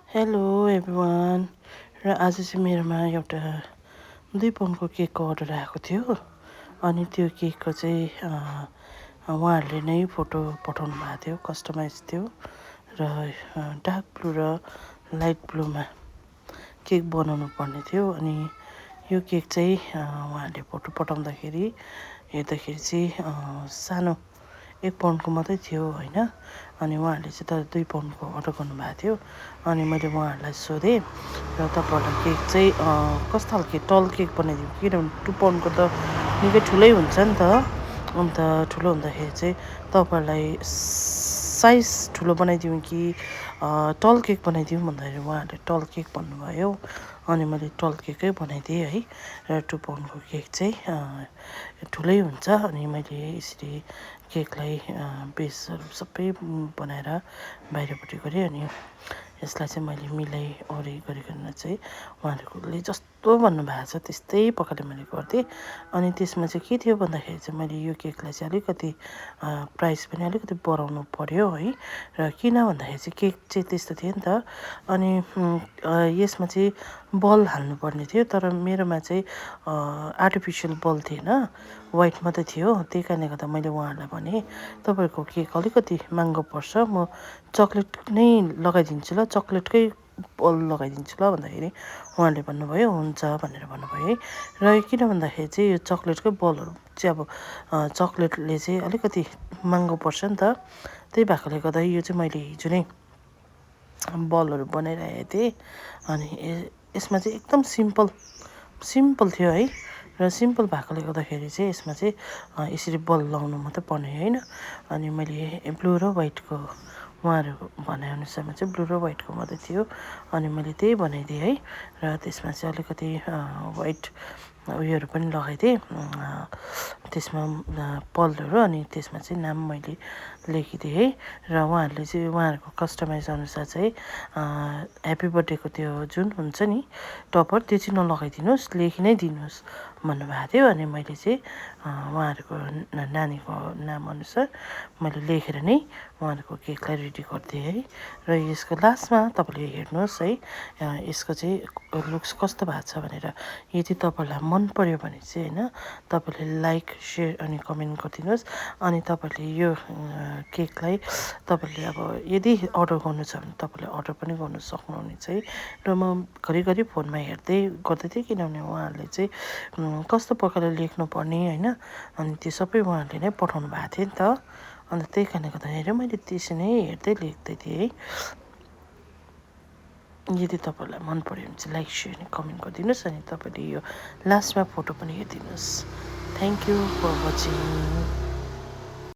Hello everyone र आज चाहिँ मेरोमा एउटा 2 पाउन्डको केकको अर्डर आएको थियो अनि त्यो केकको चाहिँ उहाँहरूले नै फोटो पठाउनु भएको थियो, कस्टमाइज थियो र डार्क ब्लू र लाइट ब्लूमा केक बनाउनु पर्ने थियो। अनि यो केक चाहिँ उहाँहरूले फोटो पठाउँदाखेरि हेर्दाखेरि चाहिँ सानो 1 पाउन्डको मात्रै थियो हैन। अनि उहाँहरूले चाहिँ तर 2 पाउन्डको अर्डर गर्नुभएको थियो। अनि मैले उहाँहरूलाई सोधेँ र तपाईँहरूलाई केक चाहिँ कस्तो खालके टल केक बनाइदिउँ, किनभने 2 पाउन्डको त निकै ठुलै हुन्छ नि त। अन्त ठुलो हुँदाखेरि चाहिँ तपाईँहरूलाई साइज ठुलो बनाइदिउँ कि टल केक बनाइदिउँ भन्दाखेरि उहाँहरूले टल केक भन्नुभयो। अनि मैले टल केकै बनाइदिएँ है। र 2 पाउन्डको केक चाहिँ ठुलै हुन्छ। अनि मैले यसरी केकलाई बेसहरू सबै बनाएर बाहिरपट्टि गरेँ। अनि यसलाई चाहिँ मैले मिलाई ओरि गरिकन चाहिँ उहाँहरूले जस्तो भन्नुभएको छ त्यस्तै प्रकारले मैले गरिदिएँ। अनि त्यसमा चाहिँ के थियो भन्दाखेरि चाहिँ मैले यो केकलाई चाहिँ अलिकति प्राइस पनि अलिकति बढाउनु पर्यो है। र किन भन्दाखेरि चाहिँ केक चाहिँ त्यस्तो थियो नि त। अनि यसमा चाहिँ बल हाल्नुपर्ने थियो, तर मेरोमा चाहिँ आर्टिफिसियल बल थिएन, वाइट मात्रै थियो। त्यही कारणले गर्दा मैले उहाँहरूलाई भनेँ तपाईँहरूको केक अलिकति महँगो पर्छ, म चक्लेट नै लगाइदिन्छु ल, चक्लेटकै बल लगाइदिन्छु ल भन्दाखेरि उहाँहरूले भन्नुभयो हुन्छ भनेर भन्नुभयो है। र किन भन्दाखेरि चाहिँ यो चक्लेटकै बलहरू चाहिँ अब चक्लेटले चाहिँ अलिकति महँगो पर्छ नि त। त्यही भएकोले गर्दा यो चाहिँ मैले हिजो नै बलहरू बनाइरहेको थिएँ। अनि यसमा चाहिँ एकदम सिम्पल थियो है। र सिम्पल भएकोले गर्दाखेरि चाहिँ यसमा चाहिँ यसरी बल लाउनु मात्रै पर्ने होइन। अनि मैले ब्लू र वाइटको उहाँहरू भनेअनुसारमा चाहिँ ब्लू र वाइटको मात्रै थियो। अनि मैले त्यही बनाइदिएँ है। र त्यसमा चाहिँ अलिकति वाइट उयोहरू पनि लगाइदिएँ, त्यसमा पर्लहरू। अनि त्यसमा चाहिँ नाम मैले लेखिदिएँ है। र उहाँहरूले चाहिँ उहाँहरूको कस्टमाइज अनुसार चाहिँ ह्याप्पी बर्थडेको त्यो जुन हुन्छ नि टपर, त्यो चाहिँ नलगाइदिनुहोस्, लेखि नै दिनुहोस् भन्नुभएको थियो। अनि मैले चाहिँ उहाँहरूको नानीको नामअनुसार मैले लेखेर नै उहाँहरूको केकलाई रेडी गरिदिएँ है। र यसको लास्टमा तपाईँले हेर्नुहोस् है, यसको चाहिँ लुक्स कस्तो भएको छ भनेर। यदि तपाईँहरूलाई मन पर्यो भने चाहिँ होइन, तपाईँले लाइक सेयर अनि कमेन्ट गरिदिनुहोस्। अनि तपाईँहरूले यो केकलाई तपाईँले अब यदि अर्डर गर्नु छ भने तपाईँले अर्डर पनि गर्नु सक्नुहुनेछ है। र म घरिघरि फोनमा हेर्दै गर्दै थिएँ, किनभने उहाँहरूले चाहिँ कस्तो प्रकारले लेख्नुपर्ने होइन, अनि त्यो सबै उहाँहरूले नै पठाउनु भएको थियो नि त। अन्त त्यही कारणले गर्दाखेरि मैले त्यसरी नै हेर्दै लेख्दै थिएँ है। यदि तपाईँहरूलाई मन पर्यो भने चाहिँ लाइक सेयर अनि कमेन्ट गरिदिनुहोस्। अनि तपाईँले यो लास्टमा फोटो पनि हेरिदिनुहोस्। Thank you for watching.